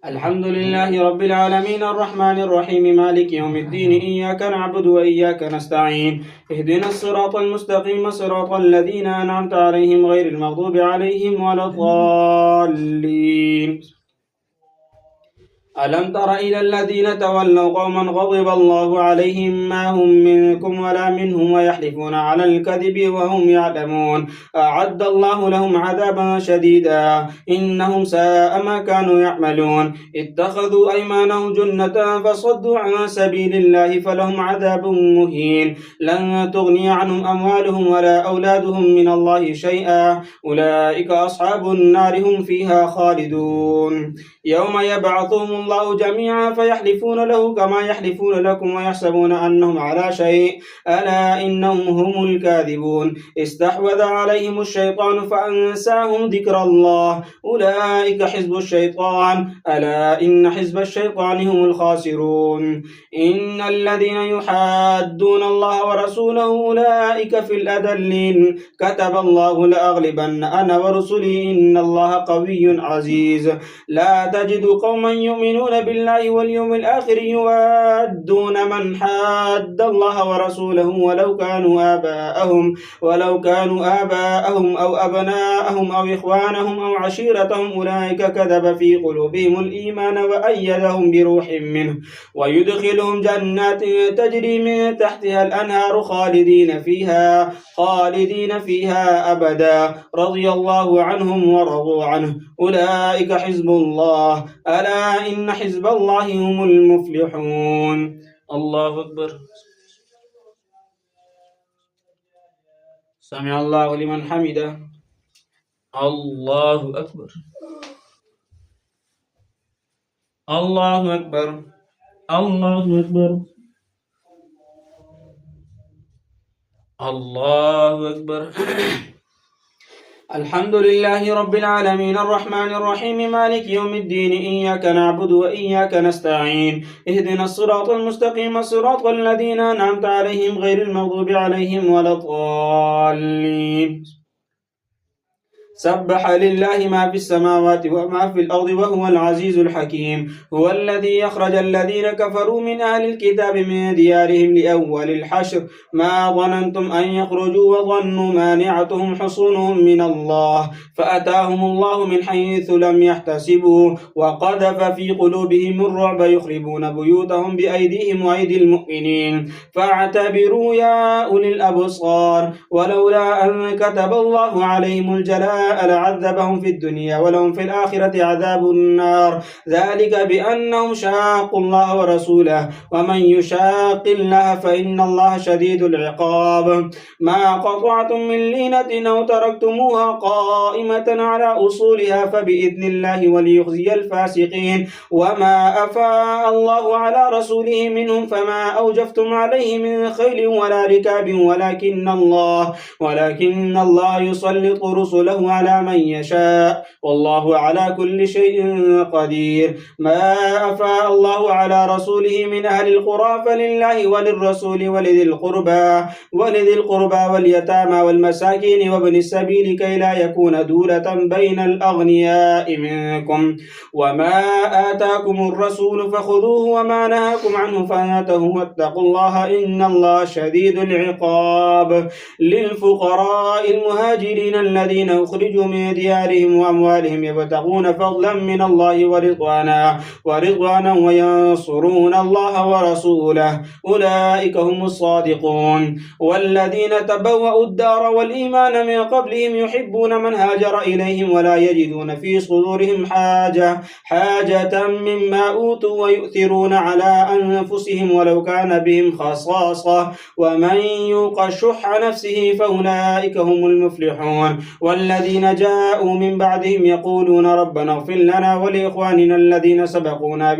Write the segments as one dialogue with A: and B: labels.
A: الحمد لله رب العالمين الرحمن الرحيم مالك يوم الدين إياك نعبد وإياك نستعين اهدنا الصراط المستقيم صراط الذين أنعمت عليهم غير المغضوب عليهم ولا الضالين. ألم تر إلى الذين تولوا قوما غضب الله عليهم ما هم منكم ولا منهم ويحلفون على الكذب وهم يعلمون أعد الله لهم عذابا شديدا إنهم ساء ما كانوا يعملون اتخذوا أيمانهم جنة فصدوا عن سبيل الله فلهم عذاب مهين لن تغني عنهم أموالهم ولا أولادهم من الله شيئا أولئك أصحاب النار هم فيها خالدون يوم يبعثهم الله جميعا فيحلفون له كما يحلفون لكم ويحسبون أنهم على شيء ألا إنهم هم الكاذبون استحوذ عليهم الشيطان فأنساهم ذكر الله أولئك حزب الشيطان ألا إن حزب الشيطان هم الخاسرون إن الذين يحادون الله ورسوله أولئك في الأذلين كتب الله لأغلبن أنا ورسلي إن الله قوي عزيز لا تجد قوما يؤمنون بالله واليوم الآخر يوادون من حاد الله ورسوله ولو كانوا آباءهم أو أبناءهم أو إخوانهم أو عشيرتهم أولئك كتب في قلوبهم الإيمان وأيدهم بروح منه ويدخلهم جنات تجري من تحتها الأنهار خالدين فيها أبدا رضي الله عنهم ورضوا عنه أولئك حزب الله ألا إن حزب الله هم المفلحون. الله أكبر. سمع الله لمن حمده. الله أكبر. الله أكبر. الله أكبر. الله أكبر. الحمد لله رب العالمين الرحمن الرحيم مالك يوم الدين إياك نعبد وإياك نستعين اهدنا الصراط المستقيم صراط الذين أنعمت عليهم غير المغضوب عليهم ولا الضالين. سبح لله ما في السماوات وما في الأرض وهو العزيز الحكيم هو الذي أخرج الذين كفروا من أهل الكتاب من ديارهم لأول الحشر ما ظننتم أن يخرجوا وظنوا مانعتهم حصونهم من الله فأتاهم الله من حيث لم يحتسبوا وقذف في قلوبهم الرعب يخربون بيوتهم بأيديهم وأيدي المؤمنين فاعتبروا يا أولي الأبصار ولولا أن كتب الله عليهم الجلاء لعذبهم في الدنيا ولهم في الآخرة عذاب النار ذلك بأنهم شاقوا الله ورسوله ومن يشاق الله فإن الله شديد العقاب ما قطعتم من لينة أو تركتموها قائمة على أصولها فبإذن الله وليخزي الفاسقين وما أفاء الله على رسوله منهم فما أوجفتم عليه من خيل ولا ركاب ولكن الله يسلط رسله على من يشاء والله على كل شيء قدير ما أفاء الله على رسوله من أهل القرى فلله وللرسول ولذي القربى واليتامى والمساكين وابن السبيل كي لا يكون دولة بين الأغنياء منكم وما آتاكم الرسول فخذوه وما نهاكم عنه فانتهوا واتقوا الله إن الله شديد العقاب للفقراء المهاجرين الذين أخرجوا من ديارهم وأموالهم يبتغون فضلا من الله ورضوانا وينصرون الله ورسوله أولئك هم الصادقون والذين تبوأوا الدار والإيمان من قبلهم يحبون من هاجر إليهم ولا يجدون في صدورهم حاجة مما أوتوا ويؤثرون على أنفسهم ولو كان بهم خصاصة ومن يوق شح نفسه فأولئك هم المفلحون والذين جاءوا من بعدهم يقولون ربنا اغفر لنا ولإخواننا الذين سبقونا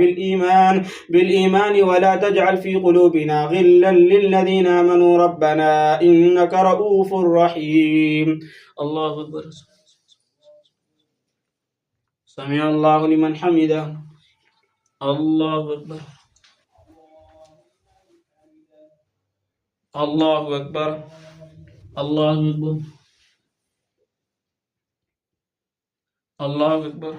A: بالإيمان ولا تجعل في قلوبنا غلا للذين آمنوا ربنا إنك رؤوف رحيم. الله أكبر. سمع الله لمن حمده. الله أكبر. الله أكبر. الله أكبر. الله أكبر.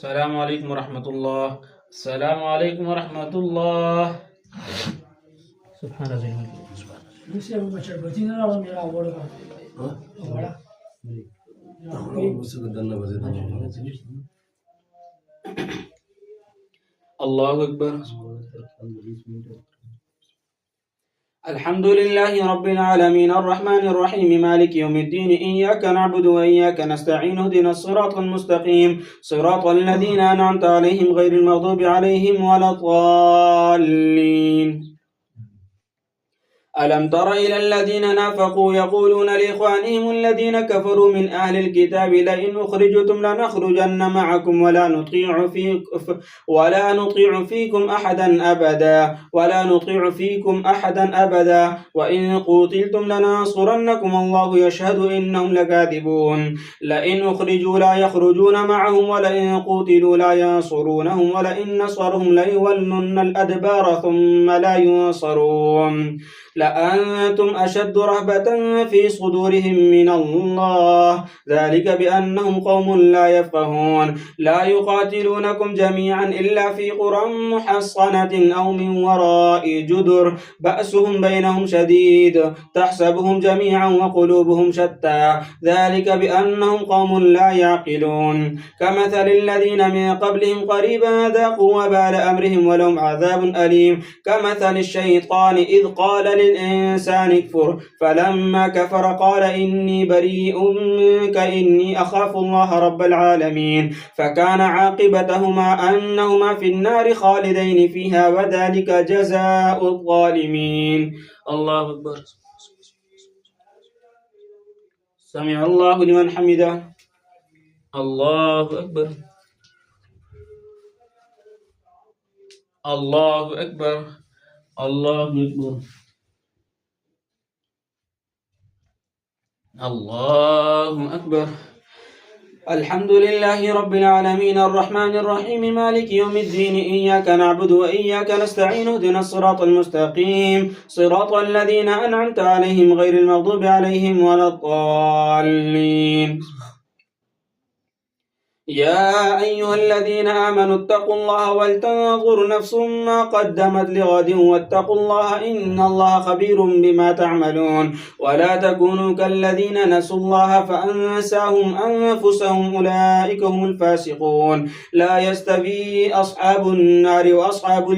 A: السلام عليكم ورحمة الله. السلام عليكم ورحمة الله. سبحان الله أكبر. الحمد لله رب العالمين الرحمن الرحيم مالك يوم الدين إياك نعبد وإياك نستعين اهدنا الصراط المستقيم صراط الذين أنعمت عليهم غير المغضوب عليهم ولا الضالين. ألم تر إلى الذين نافقوا يقولون لإخوانهم الذين كفروا من أهل الكتاب لئن أخرجتم لنخرجن معكم ولا نطيع فيكم أحدا أبدا وإن قوتلتم لننصرنكم الله يشهد إنهم لكاذبون. لئن أخرجوا لا يخرجون معهم ولئن قوتلوا لا ينصرونهم ولئن نصرهم ليولن الأدبار ثم لا ينصرون. لأنتم أشد رهبة في صدورهم من الله ذلك بأنهم قوم لا يفقهون. لا يقاتلونكم جميعا إلا في قرى محصنة أو من وراء جدر بأسهم بينهم شديد تحسبهم جميعا وقلوبهم شتى ذلك بأنهم قوم لا يعقلون. كمثل الذين من قبلهم قريبا ذاقوا وبال أمرهم ولهم عذاب أليم. كمثل الشيطان إذ قال للإنسان اكفر فلما كفر قال إني بريء منك إني أخاف الله رب العالمين. فكان عاقبتهما أنهما في النار خالدين فيها وذلك جزاء الظالمين. الله أكبر. سمع الله لمن حمده. الله أكبر. الله أكبر. الله أكبر. الله أكبر. الحمد لله رب العالمين الرحمن الرحيم مالك يوم الدين إياك نعبد وإياك نستعين اهدنا الصراط المستقيم صراط الذين أنعمت عليهم غير المغضوب عليهم ولا الضالين. يا أيها الذين آمنوا اتقوا الله ولتنظر نفس ما قدمت لغد واتقوا الله إن الله خبير بما تعملون. ولا تكونوا كالذين نسوا الله فأنساهم أنفسهم أولئك هم الفاسقون. لا يستوي أصحاب النار وأصحاب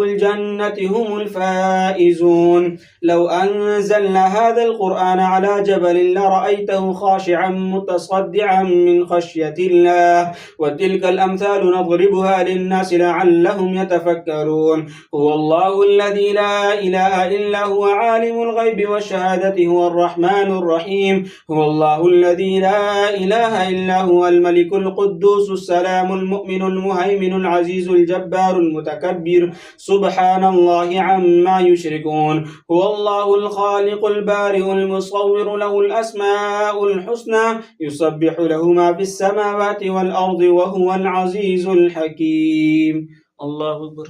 A: الجنة هم الفائزون. لو أنزلنا هذا القرآن على جبل لرأيته خاشعا متصدعا من خشية الله. وتلك الأمثال نضربها للناس لعلهم يتفكرون. هو الله الذي لا إله إلا هو عالم الغيب والشهادة هو الرحمن الرحيم. هو الله الذي لا إله إلا هو الملك القدوس السلام المؤمن المهيمن العزيز الجبار المتكبر سبحان الله عما يشركون. هو الله الخالق البارئ المصور له الأسماء الحسنى يسبح له ما في السماوات والأرض وهو العزيز الحكيم. الله أكبر.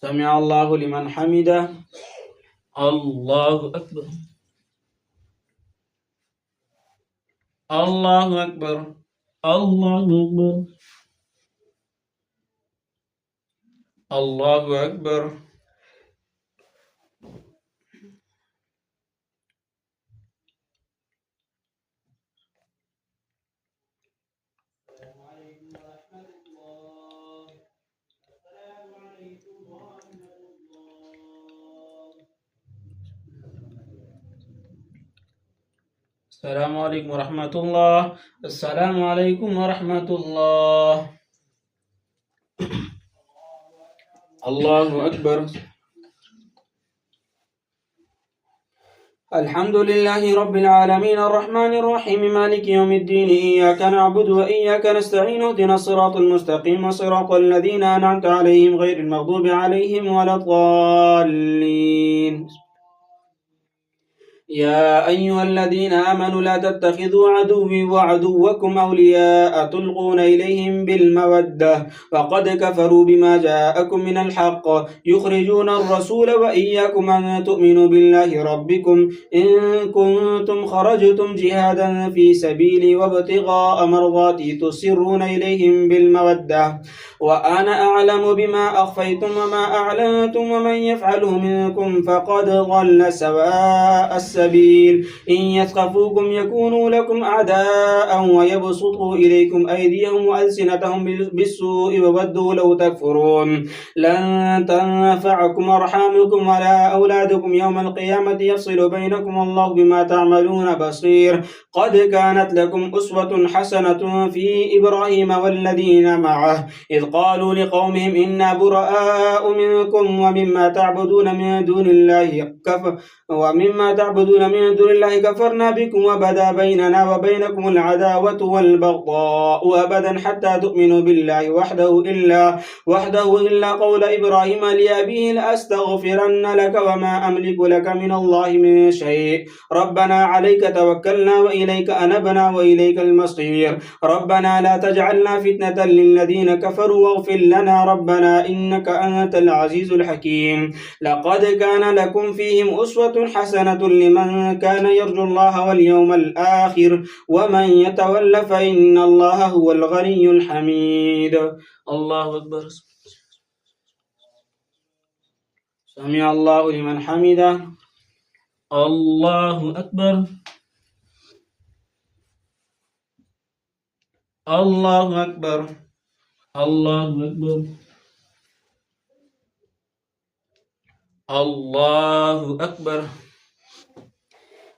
A: سمع الله لمن حمده. الله أكبر. الله أكبر. الله أكبر. الله أكبر. السلام عليكم ورحمة الله. السلام عليكم ورحمة الله. الله أكبر. الحمد لله رب العالمين الرحمن الرحيم مالك يوم الدين إياك نعبد وإياك نستعين اهدنا الصراط المستقيم صراط الذين أنعمت عليهم غير المغضوب عليهم ولا الضالين. يا أيها الذين آمنوا لا تتخذوا عدوي وعدوكم أولياء تلقون إليهم بالمودة وقد كفروا بما جاءكم من الحق يخرجون الرسول وإياكم أن تؤمنوا بالله ربكم إن كنتم خرجتم جهادا في سبيلي وابتغاء مرضاتي تسرون إليهم بالمودة وأنا أعلم بما أخفيتم وما أعلنتم ومن يفعله منكم فقد ضل سواء السبيل إن يثقفوكم يكونوا لكم أعداء ويبسطوا إليكم أيديهم وألسنتهم بالسوء وودوا لو تكفرون لن تنفعكم أرحامكم ولا أولادكم يوم القيامة يفصل بينكم الله بما تعملون بصير قد كانت لكم أسوة حسنة في إبراهيم والذين معه إذ قالوا لقومهم إنا براء منكم ومما تعبدون من دون الله كفرنا بكم وبدا بيننا وبينكم العداوة والبغضاء أبدا حتى تؤمنوا بالله وحده إلا قول إبراهيم لأبيه لأستغفرن لك وما أملك لك من الله من شيء ربنا عليك توكلنا وإليك أنبنا وإليك المصير ربنا لا تجعلنا فتنة للذين كفروا واغفر لنا ربنا إنك أنت العزيز الحكيم لقد كان لكم فيهم أسوة حسنة لمن كان يرجو الله واليوم الآخر ومن يتول فإن الله هو الغني الحميد الله أكبر سمع الله لمن حمده الله أكبر الله أكبر الله أكبر الله أكبر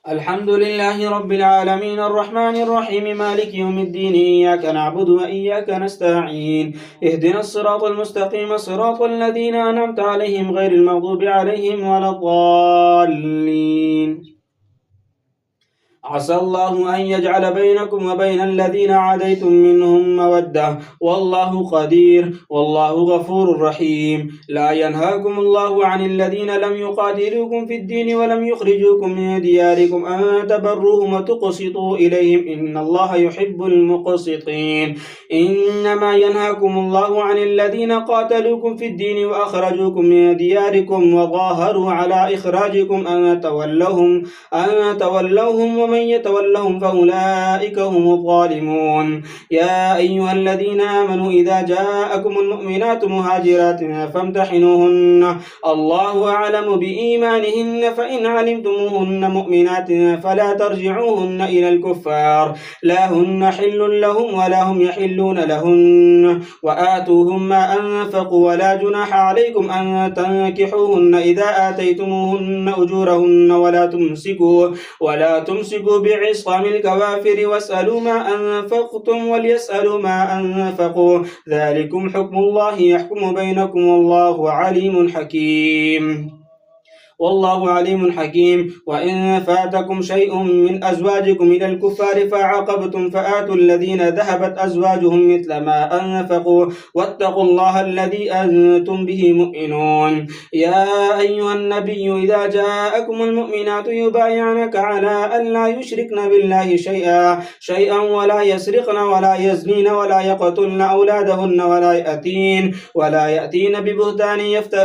A: الحمد لله رب العالمين الرحمن الرحيم مالك يوم الدين إياك نعبد وإياك نستعين اهدنا الصراط المستقيم صراط الذين أنعمت عليهم غير المغضوب عليهم ولا الضالين عسى الله أن يجعل بينكم وبين الذين عاديتم منهم مودة والله قدير والله غفور رحيم لا ينهاكم الله عن الذين لم يقاتلوكم في الدين ولم يخرجوكم من دياركم أن تبروهم وتقسطوا إليهم إن الله يحب المقسطين إنما ينهاكم الله عن الذين قاتلوكم في الدين وأخرجوكم من دياركم وظاهروا على إخراجكم أن تولوهم ومن يتولهم فأولئك هم الظالمون يا أيها الذين آمنوا إذا جاءكم المؤمنات مهاجرات فامتحنوهن الله أعلم بإيمانهن فإن علمتموهن مؤمنات فلا ترجعوهن إلى الكفار لا هن حل لهم ولا هم يحلون لهن وآتوهم ما أنفقوا ولا جناح عليكم أن تنكحوهن إذا آتيتموهن أجورهن ولا تمسكوا بعصام الكوافر واسألوا ما أنفقتم وليسألوا ما أنفقوا ذلكم حكم الله يحكم بينكم والله عليم حكيم وإن فاتكم شيء من أزواجكم إلى الكفار فعاقبتم فآتوا الذين ذهبت أزواجهم مثل ما أنفقوا واتقوا الله الذي أنتم به مؤمنون يا أيها النبي إذا جاءكم المؤمنات يبايعنك على أن لا يشركن بالله شيئا ولا يسرقن ولا يزنين ولا يقتلن أولادهن ولا يأتين ببهتان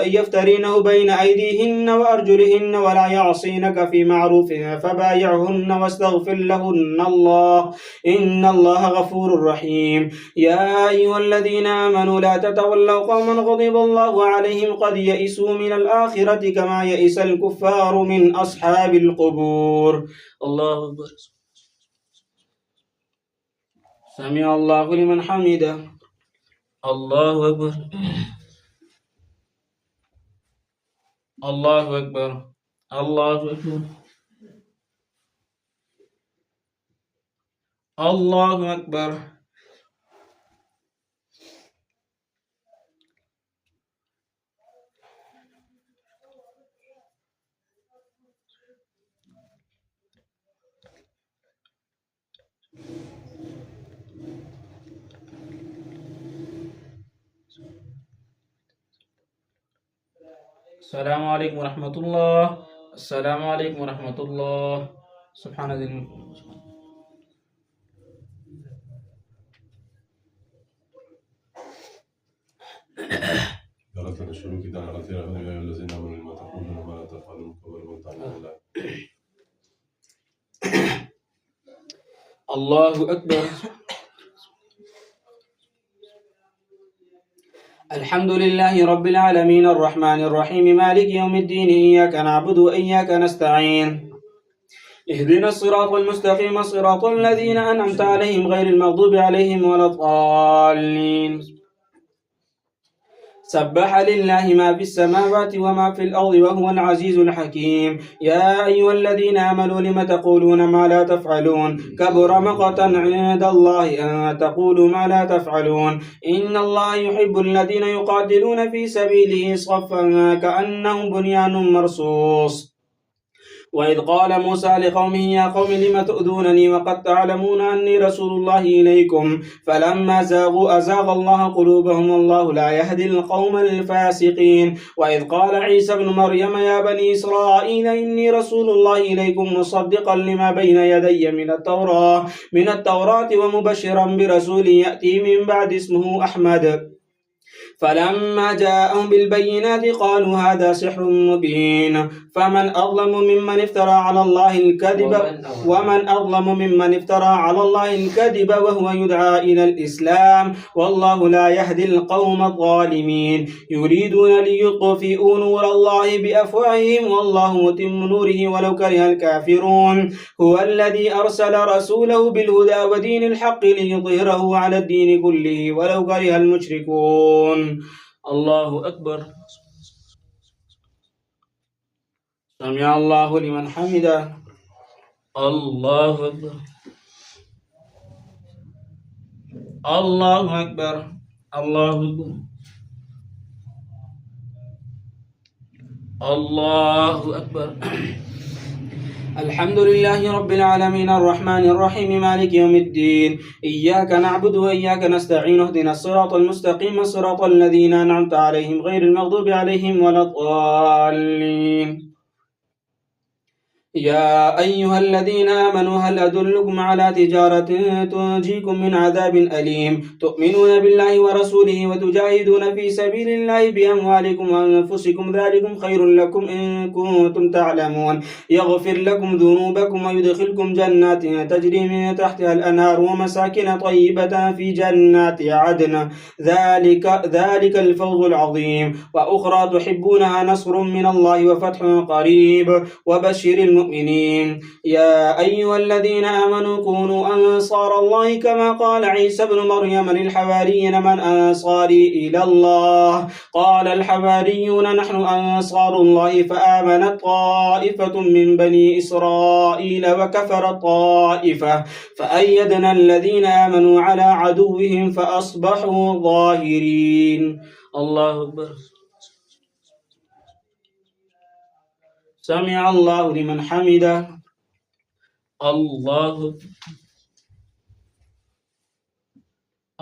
A: يفترينه بين أيديهن وأرجلهن ولا يعصينك في معروف فبايعهن واستغفر لهن الله إن الله غفور رحيم يا أيها الذين آمنوا لا تتولوا قوما غضب الله عليهم قد يئسوا من الآخرة كما يئس الكفار من أصحاب القبور الله أكبر سمع الله لمن حمده الله أكبر الله أكبر الله أكبر الله أكبر السلام عليكم ورحمة الله السلام عليكم ورحمة الله. سبحان ذي الملك.
B: يا رب نشكرك كده على خير يا أيها الذين آمنوا لما تقولون ما لا تفعلون كبر من تعلمون الله.
A: الله أكبر. الحمد لله رب العالمين الرحمن الرحيم مالك يوم الدين إياك نعبد وإياك نستعين اهدنا الصراط المستقيم صراط الذين أنعمت عليهم غير المغضوب عليهم ولا الضالين. سبح لله ما في السماوات وما في الأرض وهو العزيز الحكيم. يا أيها الذين آمنوا لم تقولون ما لا تفعلون كبر مقتا عند الله أن تقولوا ما لا تفعلون. إن الله يحب الذين يقاتلون في سبيله صفا كأنهم بنيان مرصوص. وإذ قال موسى لقومه يا قوم لم تؤذونني وقد تعلمون أني رسول الله إليكم فلما زاغوا أزاغ الله قلوبهم والله لا يهدي القوم الفاسقين. وإذ قال عيسى بن مريم يا بني إسرائيل إني رسول الله إليكم مصدقا لما بين يدي من التوراة ومبشرا برسول يأتي من بعد اسمه أحمد. فلما جاءهم بالبينات قالوا هذا سحر مبين. ومن أظلم ممن افترى على الله الكذب وهو يدعى إلى الإسلام والله لا يهدي القوم الظالمين. يريدون ليطفئوا نور الله بأفواههم والله متم نوره ولو كره الكافرون. هو الذي أرسل رسوله بالهدى ودين الحق ليظهره على الدين كله ولو كره المشركون. الله أكبر. سمع الله لمن حمده. الله أكبر. الله أكبر. الله أكبر. الله أكبر. الحمد لله رب العالمين الرحمن الرحيم مالك يوم الدين إياك نعبد وإياك نستعين اهدنا الصراط المستقيم صراط الذين أنعمت عليهم غير المغضوب عليهم ولا الضالين. يا أيها الذين آمنوا هل أدلكم على تجارة تنجيكم من عذاب أليم تؤمنون بالله ورسوله وتجاهدون في سبيل الله بأموالكم وأنفسكم ذلكم خير لكم إن كنتم تعلمون. يغفر لكم ذنوبكم ويدخلكم جنات تجري من تحتها الأنهار ومساكن طيبة في جنات عدن ذلك الفوز العظيم. وأخرى تحبونها نصر من الله وفتح قريب وبشر المؤمنين. يا أيها الذين آمنوا كونوا أنصار الله كما قال عيسى بن مريم للحواريين من أنصاري إلى الله قال الحواريون نحن أنصار الله فآمنت طائفة من بني إسرائيل وكفرت طائفة فأيدنا الذين آمنوا على عدوهم فأصبحوا ظاهرين. الله أكبر. سمع الله لمن حمده. الله أكبر.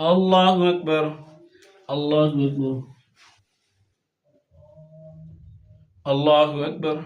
A: الله أكبر. الله أكبر. الله أكبر.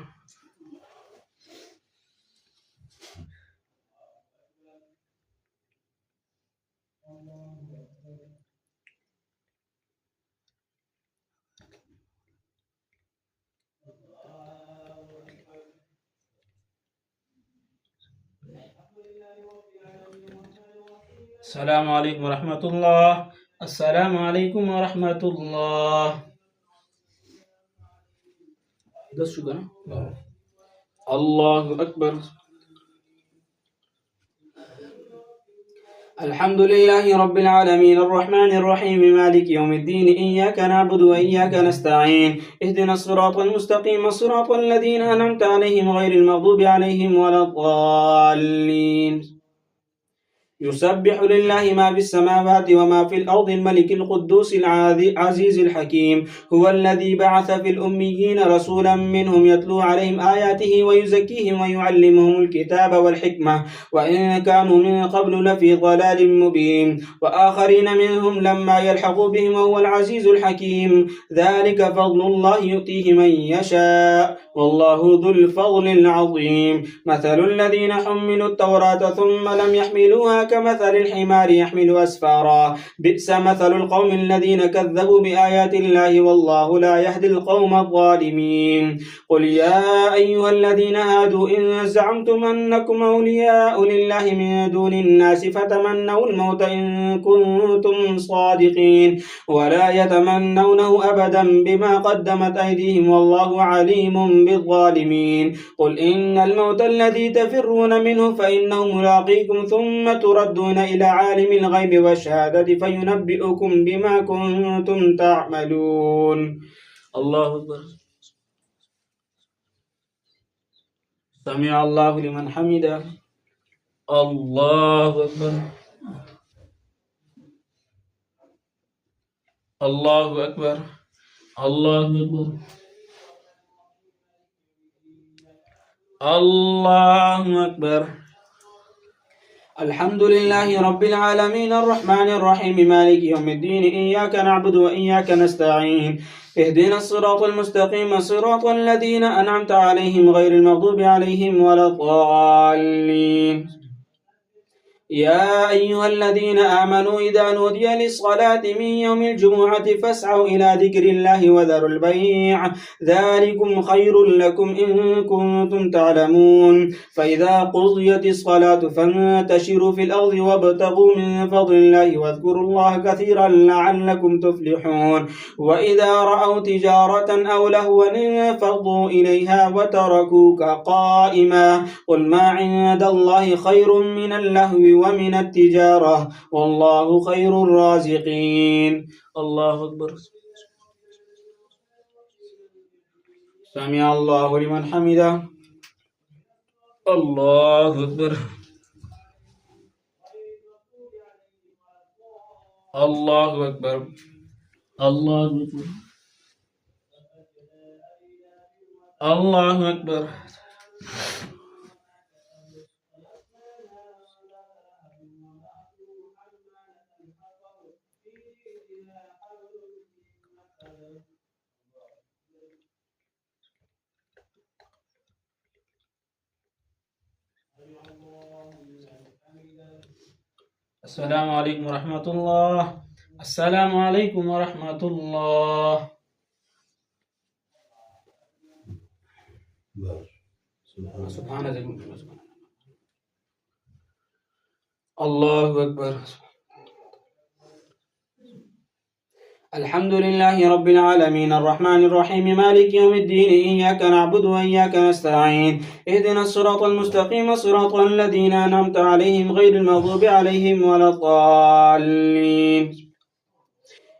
A: السلام عليكم ورحمة الله. السلام عليكم ورحمة الله. الله أكبر. الحمد لله رب العالمين الرحمن الرحيم مالك يوم الدين إياك نعبد وإياك نستعين اهدنا الصراط المستقيم صراط الذين أنعمت عليهم غير المغضوب عليهم ولا الضالين. يسبح لله ما في السماوات وما في الأرض الملك القدوس العزيز الحكيم هو الذي بعث في الأميين رسولا منهم يتلو عليهم آياته ويزكيهم ويعلمهم الكتاب والحكمة وإن كانوا من قبل لفي ضلال مبين وآخرين منهم لما يلحقوا بهم وهو العزيز الحكيم ذلك فضل الله يؤتيه من يشاء والله ذو الفضل العظيم مثل الذين حملوا التوراة ثم لم يحملوها كمثل الحمار يحمل أسفارا بئس مثل القوم الذين كذبوا بآيات الله والله لا يهدي القوم الظالمين قل يا أيها الذين هادوا إن زعمتم أنكم أولياء لله من دون الناس فتمنوا الموت إن كنتم صادقين ولا يتمنونه أبدا بما قدمت أيديهم والله عليم بالظالمين قل إن الموت الذي تفرون منه فإنه ملاقيكم ثم تردون إلى عالم الغيب والشهادة فينبئكم بما كنتم تعملون الله أكبر سمع الله لمن حمده الله أكبر الله أكبر الله أكبر الله أكبر الحمد لله رب العالمين الرحمن الرحيم مالك يوم الدين إياك نعبد وإياك نستعين اهدنا الصراط المستقيم صراط الذين أنعمت عليهم غير المغضوب عليهم ولا الضالين يا أيها الذين آمنوا إذا نودي للصلاة من يوم الجمعة فاسعوا إلى ذكر الله وذروا البيع ذلكم خير لكم إن كنتم تعلمون فإذا قضيت الصلاة فانتشروا في الأرض وابتغوا من فضل الله واذكروا الله كثيرا لعلكم تفلحون وإذا رأوا تجارة أو لهوا انفضوا إليها وتركوك قائما قل ما عند الله خير من اللهو ومن التجارة والله خير الرازقين الله أكبر سمع الله لمن حمده الله أكبر الله أكبر الله أكبر الله أكبر السلام عليكم ورحمة الله السلام عليكم ورحمة الله سبحانك الله أكبر الحمد لله رب العالمين الرحمن الرحيم مالك يوم الدين إياك نعبد وإياك نستعين اهدنا الصراط المستقيم صراط الذين أنعمت عليهم غير المغضوب عليهم ولا الضالين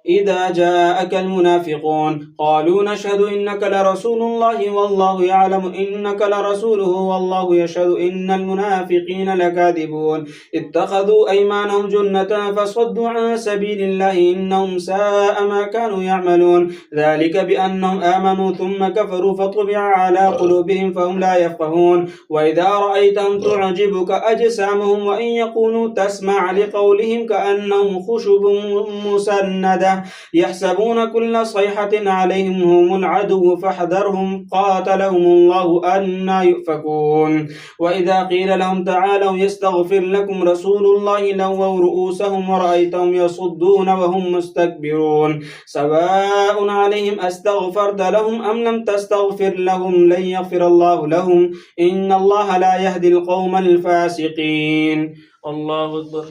A: إذا جاءك المنافقون قالوا نشهد إنك لرسول الله والله يعلم إنك لرسوله والله يشهد إن المنافقين لكاذبون اتخذوا أيمانهم جنة فصدوا عن سبيل الله إنهم ساء ما كانوا يعملون ذلك بأنهم آمنوا ثم كفروا فطبع على قلوبهم فهم لا يفقهون وإذا رأيتهم تعجبك أجسامهم وإن يقولوا تسمع لقولهم كأنهم خشب مسندة يحسبون كل صيحة عليهم هم العدو فاحذرهم قاتلهم الله أنى يؤفكون وإذا قيل لهم تعالوا يستغفر لكم رسول الله لووا رؤوسهم ورأيتهم يصدون وهم مستكبرون سواء عليهم أستغفرت لهم أم لم تستغفر لهم لن يغفر الله لهم إن الله لا يهدي القوم الفاسقين الله أكبر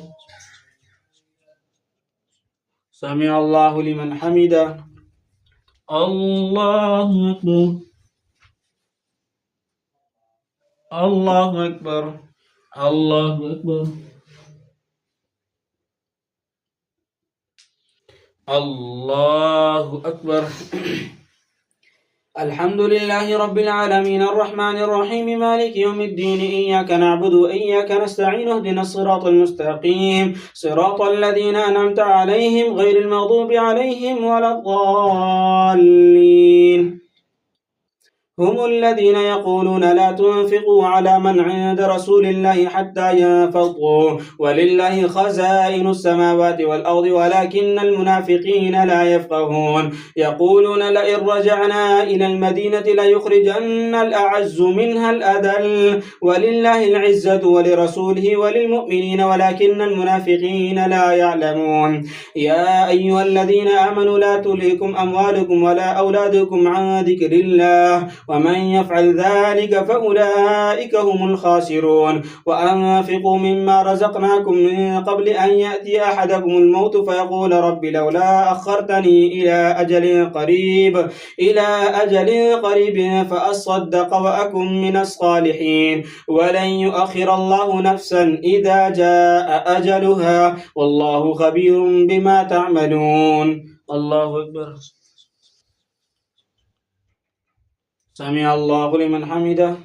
A: سمع الله لمن حمده الله أكبر الله أكبر الله أكبر الله أكبر الحمد لله رب العالمين الرحمن الرحيم مالك يوم الدين إياك نعبد وإياك نستعين اهدنا الصراط المستقيم صراط الذين أنعمت عليهم غير المغضوب عليهم ولا الضالين هم الذين يقولون لا تنفقوا على من عند رسول الله حتى ينفضوا ولله خزائن السماوات والأرض ولكن المنافقين لا يفقهون يقولون لئن رجعنا إلى المدينة ليخرجن الأعز منها الأذل ولله العزة ولرسوله وللمؤمنين ولكن المنافقين لا يعلمون يا أيها الذين آمنوا لا تلهكم أموالكم ولا أولادكم عن ذكر الله ومن يفعل ذلك فأولئك هم الخاسرون وأنفقوا مما رزقناكم من قبل أن يأتي أحدكم الموت فيقول رب لولا أخرتني إلى أجل قريب فأصدق وأكن من الصالحين ولن يؤخر الله نفسا إذا جاء أجلها والله خبير بما تعملون. الله أكبر. سمع الله لمن حمده.